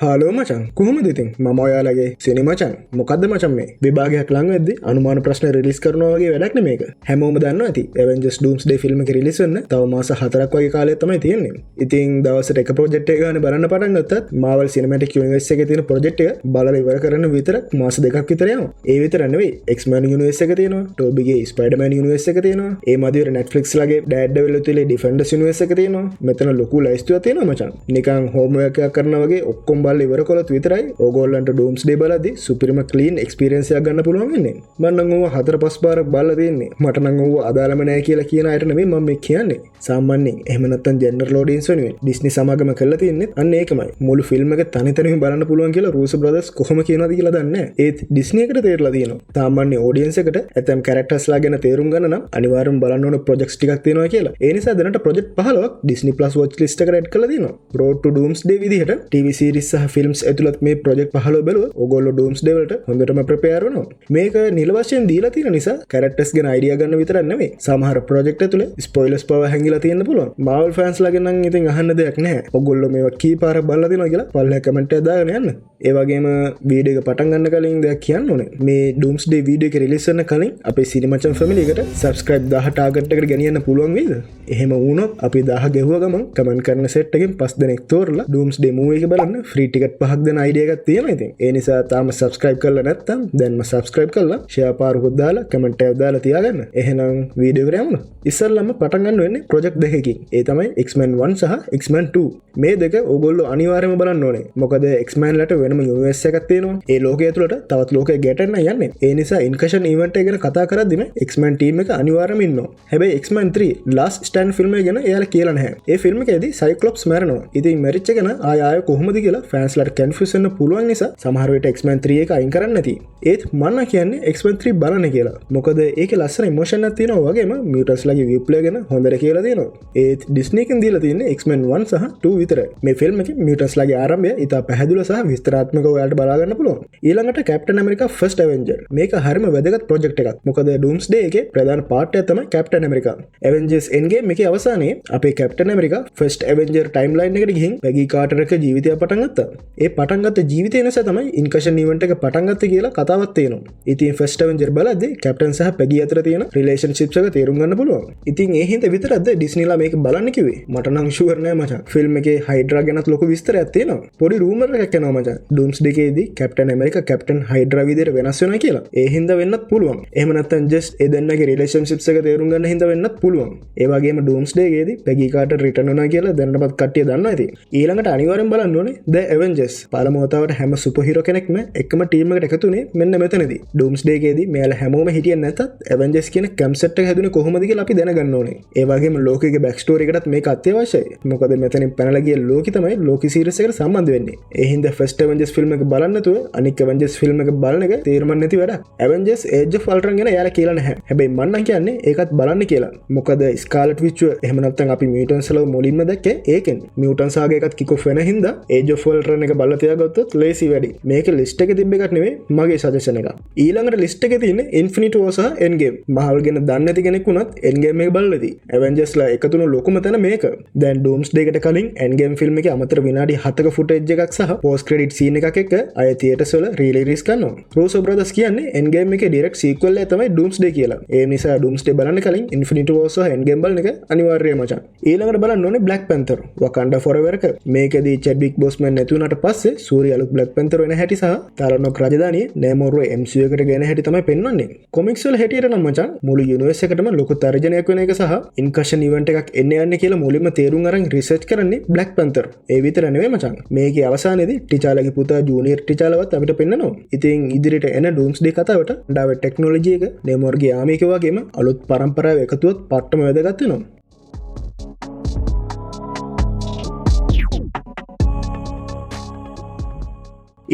හාලෝ මචන් කොහොමද ඉතින් මම ඔයාලගේ සිනි මචන් මොකද්ද මචන් මේ විභාගයක් ළඟ වෙද්දි අනුමාන ප්‍රශ්න රිලීස් කරනවා වගේ වැඩක් නේ මේක හැමෝම දන්නවා ඇති Avengers Doomsday ෆිල්ම් එක රිලීස් වෙන්න තව මාස 4ක් වගේ කාලයක් තමයි තියෙන්නේ ඉතින් දවසට එක ප්‍රොජෙක්ට් එක ගන්න බලන්න පටන් ගත්තත් Marvel Cinematic Universe එකේ තියෙන ප්‍රොජෙක්ට් එක බලලා ඉවර කරන්න විතර මාස දෙකක් විතර යනවා ඒ විතර නෙවෙයි X-Men Universe එක තියෙනවා Tobeyගේ Spider-Man Universe එක තියෙනවා ඒ මදිවර Netflix ලගේ Daredevil තුලේ Defenders Universe එක තියෙනවා මෙතන ලොකු ලයිස්තුවක් තියෙනවා මචන් නිකන් homework එකක් කරනවා වගේ ඔක්කොම බල්ල ඉවර කළොත් විතරයි ඕගොල්ලන්ට Doomsday බලද්දි සුපිරිම ක්ලීන් එක්ස්පීරියන්ස් එකක් ගන්න පුළුවන් වෙන්නේ. මම නම් ඕව 4-5 පාරක් බලලා තියෙන්නේ. මට නම් ඕව අදාළම නැහැ කියලා කියන අයට නෙමෙයි මම මේ කියන්නේ. සාමාන්‍යයෙන් එහෙම නැත්නම් ජෙනරල් ඔඩියන්ස් වෙනුවෙන් ඩිස්නි සමාගම කරලා තියෙන්නේ අන්න ඒකමයි. මුළු ෆිල්ම් එක තනි තනියම බලන්න පුළුවන් කියලා රූසෝ බ්‍රදර්ස් කොහොම කියනවද කියලා දන්නේ නැහැ. ඒත් ඩිස්නි එකට තේරලා තියෙනවා. සාමාන්‍ය ඔඩියන්ස් එකට ඇතම් කැරක්ටර්ස්ලා ගැන තේරුම් ගන්න නම් අනිවාර්යයෙන්ම බලන්න ඕන ප්‍රොජෙක්ට්ස් ටිකක් තියෙනවා කියලා. ඒ නිසා දැනට ප්‍රොජෙක්ට් 15ක් Disney Plus watch list එකට ඇඩ් කරලා තියෙනවා. Road to Doomsday විදිහට TV series සහ ෆිල්ම්ස් ඇතුළත් මේ ප්‍රොජෙක්ට් 15 බැලුවොත් ඔයගොල්ලෝ Doomsday වලට හොඳටම ප්‍රෙපෙයාර් වෙනවා. මේක නිල වශයෙන් දීලා තියෙන නිසා කැරක්ටර්ස් ගැන අයිඩියා ගන්න විතරක් නෙමෙයි. සමහර ප්‍රොජෙක්ට් ඇතුලේ ස්පොයිලර්ස් පව හැංගිලා තියෙන්න පුළුවන්. Marvel fans ලාගෙන් නම් ඉතින් අහන්න දෙයක් නැහැ. ඔයගොල්ලෝ මේවා කී පාරක් බලලා තියෙනවා කියලා පල්ලෙහා කමෙන්ට් එක දාගෙන යන්න. ඒ වගේම වීඩියෝ එක පටන් ගන්න කලින් දෙයක් කියන්න ඕනේ. මේ Doomsday වීඩියෝ එක රිලීස් වෙන කලින් අපේ සිනිමචන් ෆැමිලි එකට subscribe 1000 ටාගට් එකට ගෙනියන්න පුළුවන් වේද? එහෙම වුණොත් අපි 1000 ගෙවුවා ගමන් කමෙන්ට් කරන සෙට් එකෙන් 5 දෙනෙක් තෝරලා Doomsday movie එක බලන්න free ticket 5ක් දෙන අයිඩියා එකක් තියෙනවා ඉතින්. ඒ නිසා තාම subscribe කරලා නැත්නම් දැන්ම subscribe කරලා share පාරකුත් දාලා comment එකක් දාලා තියාගන්න. එහෙනම් වීඩියෝ එකට යමු. ඉස්සෙල්ලාම පටන් ගන්න වෙන්නේ project දෙකකින්. ඒ තමයි X-Men 1 සහ X-Men 2. මේ දෙක ඕගොල්ලෝ අනිවාර්යයෙන්ම බලන්න ඕනේ. මොකද X-Men ලට වෙනම universe එකක් තියෙනවා. ඒ ලෝකය ඇතුළට තවත් ලෝකයක් ගැටෙන්න යන්නේ. ඒ නිසා incursion event එක ගැන කතා කරද්දිම X-Men team එක අනිවාර්යයෙන්ම ඉන්නවා. හැබැයි X-Men 3 last stand film එක ගැන එයාලා කියලා නැහැ. ඒ ෆිල්ම් එකේදී Cyclops මැරෙනවා. ඉතින් මැරිච්ච ගැන ආය කොහොමද කියලා fans ලාට confuse වෙන්න පුළුවන් නිසා සමහර වෙලට X-Men 3 එක අයින් කරන්න නැති. ඒත් මම කියන්නේ X-Men 3 බලන්න කියලා. මොකද ඒකේ ලස්සන emotion එකක් තියෙනවා වගේම mutants ලගේ viewplay ගැන හොඳට කියලා දෙනවා. ඒත් Disney එකෙන් දීලා තියෙන්නේ X-Men 1 සහ 2 විතරයි. මේ ෆිල්ම් එකේ mutants ලගේ ආරම්භය ඉතා පැහැදිලිව සහ විස්තරාත්මකව ඔයාලට බලා ගන්න පුළුවන්. ඊළඟට Captain America First Avenger. මේක හරිම වැදගත් project එකක්. මොකද Doomsday එකේ ප්‍රධාන part එක තමයි Captain America. Avengers Endgame එකේ අවසානයේ අපේ Captain America First Avenger timeline එකට ගිහින් Peggy Carter එක ජීවිතය පටන් ගත්තා. ඒ පටන් ගත්ත ජීවිතය නිසා තමයි incursion event එක පටන් ගත්තේ කියලා කතාවක් තියෙනවා. ඉතින් First Avenger බලද්දී Captain සහ Peggy අතර තියෙන relationships එක තේරුම් ගන්න පුළුවන්. ඉතින් ඒ හින්දා විතරක්ද Disney ලා මේක බලන්න කිව්වේ. මට නම් sure නෑ මචං. ෆිල්ම් එකේ Hydra ගැනත් ලොකු විස්තරයක් තියෙනවා. පොඩි rumor එකක් යනවා මචං. Doomsday එකේදී Captain America Captain Hydra විදිහට වෙනස් වෙනවා කියලා. ඒ හින්දා වෙන්නත් පුළුවන්. එහෙම නැත්නම් just ඒ දෙන්නගේ relationships එක තේරුම් ගන්න හින්දා වෙන්නත් පුළුවන්. ඒ වගේම Doomsday එකේදී Peggy Carter return වෙනවා කියලා දැනටමත් කට්ටිය දන්නවා ඉතින්. ඊළඟට අනිවාර්යෙන් බලන්න ඕනේ The Avengers. පළමු වතාවට හැම සුපර්හීරෝ කෙනෙක්ම එකම ටීම් එකට එකතු වෙන්නේ මෙන්න මෙතනදී. Doomsday එකේදී මෙයාලා හැමෝම හිටියේ නැතත් Avengers කියන concept එක හැදුනේ කොහොමද කියලා අපි දැනගන්න ඕනේ. ඒ වගේම ලෝකයේ back story එකටත් මේක අත්‍යවශ්‍යයි. මොකද මෙතනින් පැනලා ගිය ලෝකි තමයි ලෝකි series එකට සම්බන්ධ වෙන්නේ. ඒ හින්දා First Avengers film එක බලන්න නැතුව අනික් Avengers film එක බලන එක තේරුම් නැති වැඩක්. Avengers Age of Ultron ගැන එයාලා කියලා නැහැ. හැබැයි මම නම් කියන්නේ ඒකත් බලන්න කියලා. මොකද Scarlet Witch එහෙම නැත්නම් අපි mutants වල මුලින්ම දැක්කේ ඒකෙන්. mutants ආගේ එකත් kick off වෙන හින්දා Age of Ultron එක බලලා තියාගත්තොත් ලේසි වැඩි. මේක list එකේ තිබ්බ එකක් නෙවෙයි මගේ suggestion එක. ඊළඟට list එකේ තියෙන්නේ Infinity War සහ Endgame. Marvel ගැන දන්නේ නැති කෙනෙක් වුණත් Endgame එක බලලා ඉති. Avengers ලා එකතු වුණු ලොකුම තැන මේක. දැන් Doomsday එකට කලින් Endgame film එකේ අමතර විනාඩි 7ක footage එකක් සහ post credit scene එකක් එක්ක අය theaters වල re-release කරනවා. Russo brothers කියන්නේ Endgame එකේ direct sequel එක තමයි Doomsday කියලා. ඒ නිසා Doomsday බලන්න කලින් Infinity War සහ Endgame බලන එක අනිවාර්යයි මචං. ඊළඟට බලන්න ඕනේ Black Panther Wakanda Forever එක. මේකදී Chadwick Boseman නැති වුණාට පස්සේ සූර්ය අලුත් Black Panther වෙන හැටි සහ තාලනොක් රාජධානියේ Namor MCU එකට ගෙන හැටි තමයි පෙන්වන්නේ. කොමික්ස් වල හැටියට නම් මචං මුළු යුනිවර්ස් එකටම ලොකු තර්ජනයක් වෙන එක සහ incursion event එකක් එන්න යන්නේ කියලා මුලින්ම තේරුම් අරන් රිසර්ච් කරන්නේ Black Panther. ඒ විතර නෙවෙයි මචං. මේකේ අවසානයේදී ටිචාලාගේ පුතා ජූනියර් ටිචාලාවත් අපිට පෙන්නනවා. ඉතින් ඉදිරියට එන Doomsday කතාවට ඩාව ටෙක්නොලොජි එක Namorගේ ආමි එක වගේම අලුත් පරම්පරාව එකතුවත් පට්ටම වැදගත් වෙනවා.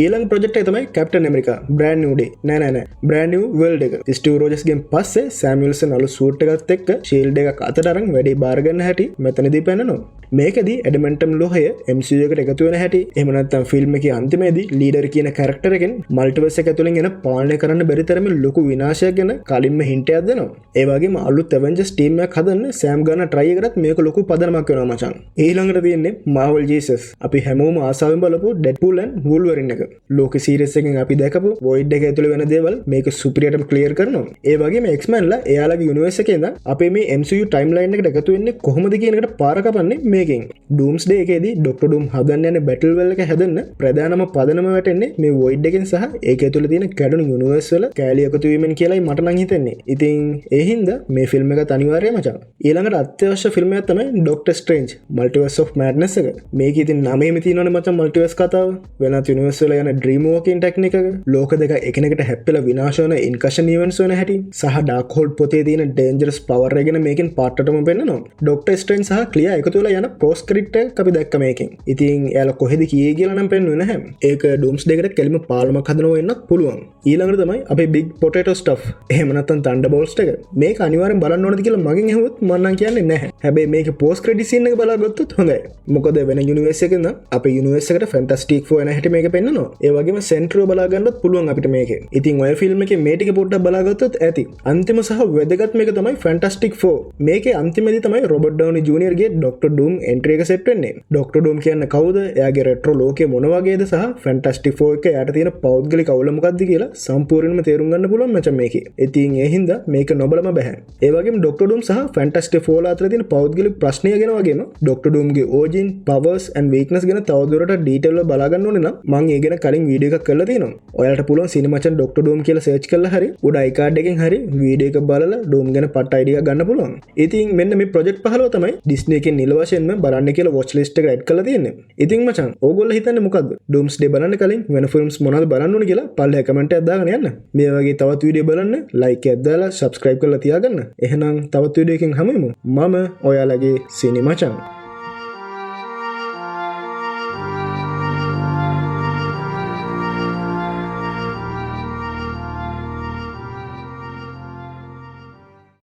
ඊළඟ ප්‍රොජෙක්ට් එක තමයි captain America brand New day. නෑ බ්‍රෑන්ඩ් නිව් වර්ල්ඩ් එක. ස්ටිව් රෝජර්ස්ගෙන් පස්සේ සෑමුවෙල්සන් අලු සූට් එකත් එක්ක ෂීල්ඩ් එකක් අතට අරන් වැඩේ බාර ගන්න හැටි මෙතනදී පෙන්නනවා. මේකදී ඇඩමන්ටම් ලෝහය MCU එකට එකතු වෙන හැටි, එහෙම නැත්නම් ෆිල්ම් එකේ අන්තිමේදී ලීඩර් කියන කැරක්ටර් එකෙන් මල්ටිවර්ස් එක ඇතුලෙන් එන පාලනය කරන්න බැරි තරමේ ලොකු විනාශයක් ගැන කලින්ම හින්ට් එකක් දෙනවා. ඒ වගේම අලුත් ඇවෙන්ජර්ස් ටීම් එකක් හදන්න සෑම් ගන්න try එකටත් මේක ලොකු පදනමක් වෙනවා මචං. ඊළඟට තියෙන්නේ මාවල් ජීසස්. අපි හැමෝම ආසාවෙන් බලපු ඩෙඩ්පූල් and වුල්වරින් එක. ලෝක සීරීස් එකෙන් අපි දැකපු වොයිඩ් එක ඇතුලේ වෙන දේවල් මේක සුපිරියටම ක්ලියර් කරනවා. ඒ වගේම X-Men ලා එයාලගේ යුනිවර්ස් එකේ ඉඳන් අපේ මේ MCU ටයිම්ලයින් එකට එකතු වෙන්නේ කොහොමද කියන එකට පාර කපන්නේ මේකෙන්. ඩූම්ස්ඩේ එකේදී ඩොක්ටර් ඩූම් හදන්න යන බැටල් වෙල් එක හැදෙන්න ප්‍රධානම පදනම වැටෙන්නේ මේ වොයිඩ් එකෙන් සහ ඒක ඇතුලේ තියෙන කැඩුණු යුනිවර්ස් වල කැලි එකතු වීමෙන් කියලායි මට නම් හිතෙන්නේ. ඉතින් ඒ හින්දා මේ ෆිල්ම් එකත් අනිවාර්යයි මචං. ඊළඟට අත්‍යවශ්‍ය ෆිල්ම් එකක් තමයි ඩොක්ටර් ස්ට්‍රේන්ජ් මල්ටිවර්ස් ඔෆ් මැඩ්නස් එක. මේක ඉතින් නමේම තියෙනවනේ මචං මල්ටිවර්ස් කතාව. වෙනත් යුනිවර්ස් වල යන ඩ්‍රීම් වෝකින් ටෙක්නික් එක, ලෝක දෙක එකිනෙකට හැප්පෙලා විනාශ වෙන ඉන්කෂන් ඉවෙන්ට්ස් වෙන හැටි සහ ඩාර්ක් හෝල්ඩ් පොතේ තියෙන ඩේන්ජරස් පවර් එක ගැන මේකෙන් පාටටම පෙන්නනවා. ඩොක්ටර් ස්ට්‍රේන්ජ් සහ ක්ලියා එකතු වෙලා යන පෝස්ට් ක්‍රෙඩිට් එක අපි දැක්ක මේකෙන්. ඉතින් එයාලා කොහෙද කියේ කියලා නම් පෙන්වන්නේ නැහැ. ඒක ඩූම්ස්ඩේ එකට කෙලිම පාලමක් හදනවා වෙන්නත් පුළුවන්. ඊළඟට තමයි අපේ බිග් පොටේටෝ ස්ටෆ්. එහෙම නැත්නම් තන්ඩර්බෝල්ට්ස් එක. මේක අනිවාර්යෙන් බලන්න ඕනද කියලා මගෙන් අහුවොත් මම නම් කියන්නේ නැහැ. හැබැයි මේක පෝස්ට් ක්‍රෙඩිට් සීන් එක බලාගත්තොත් හොඳයි. මොකද වෙන යුනිවර්ස් එකකින් නම් අපේ යුනිවර්ස් එකට ෆැන්ටස්ටික් 4 එන හැටි මේක පෙන්නනවා. ඒ වගේම සෙන්ට්‍රෝ බලා ගන්නත් පුළුවන් අපිට මේකේ. ඉතින් ඔය ෆිල්ම් එකේ මේ ටික පොඩ්ඩක් බලාගත්තොත් ඇති. අන්තිම සහ වැදගත් මේක තමයි ෆැන්ටස්ටික් 4. මේකේ අන්තිමේදී තමයි රොබර්ට් ඩවුනි ජූනියර් ගේ ඩොක්ටර් ඩූම් එන්ට්‍රි එක සෙට් වෙන්නේ. ඩොක්ටර් ඩූම් කියන්නේ කවුද? එයාගේ රෙට්‍රෝ ලෝකයේ මොන වගේද සහ ෆැන්ටස්ටික් 4 එක යාට තියෙන පෞද්ගලික අවුල මොකක්ද කියලා සම්පූර්ණයෙන්ම තේරුම් ගන්න පුළුවන් මචං මේකේ. ඉතින් ඒ හින්දා මේක නොබලම බෑ. ඒ වගේම ඩොක්ටර් ඩූම් සහ ෆැන්ටස්ටික් 4 අතර තියෙන පෞද්ගලික ප්‍රශ්නය ගැන වගේම ඩොක්ටර් ඩූම්ගේ ඕජින්, පවර්ස් and weakness ගැන තවදුරටත් ඩීටේල් වල බලා ගන්න ඕනේ නම් මම ඒ ගැන කලින් වීඩියෝ එකක් කරලා තියෙනවා. ඔයාලට පුළුවන් සිනමචන් ඩොක්ටර් ඩූම් කියලා සර්ච් කරලා හරි උඩ iCard එකෙන් හරි වීඩියෝ එක බලලා ඩූම් ගැන පට්ට අයිඩියා එකක් ගන්න පුළුවන්. ඉතින් මෙන්න මේ ප්‍රොජෙක්ට් 15 තමයි ඩිස්නි එකෙන් නිල වශයෙන්ම බලන්න කියලා වොච් ලිස්ට් එකට ඇඩ් කරලා තියෙන්නේ. ඉතින් මචං ඕගොල්ලෝ හිතන්නේ මොකද්ද? ඩූම්ස්ඩේ බලන්න කලින් වෙන ෆිල්ම්ස් මොනවද බලන්න ඕනේ කියලා පල්ලෙහා කමෙන්ට් එකක් දාගෙන යන්න. මේ වගේ තවත් වීඩියෝ බලන්න ලයික් එකක් දාලා subscribe කරලා තියාගන්න. එහෙනම් තවත් වීඩියෝ එකකින් හමුවෙමු. මම ඔයාලගේ සිනි මචං.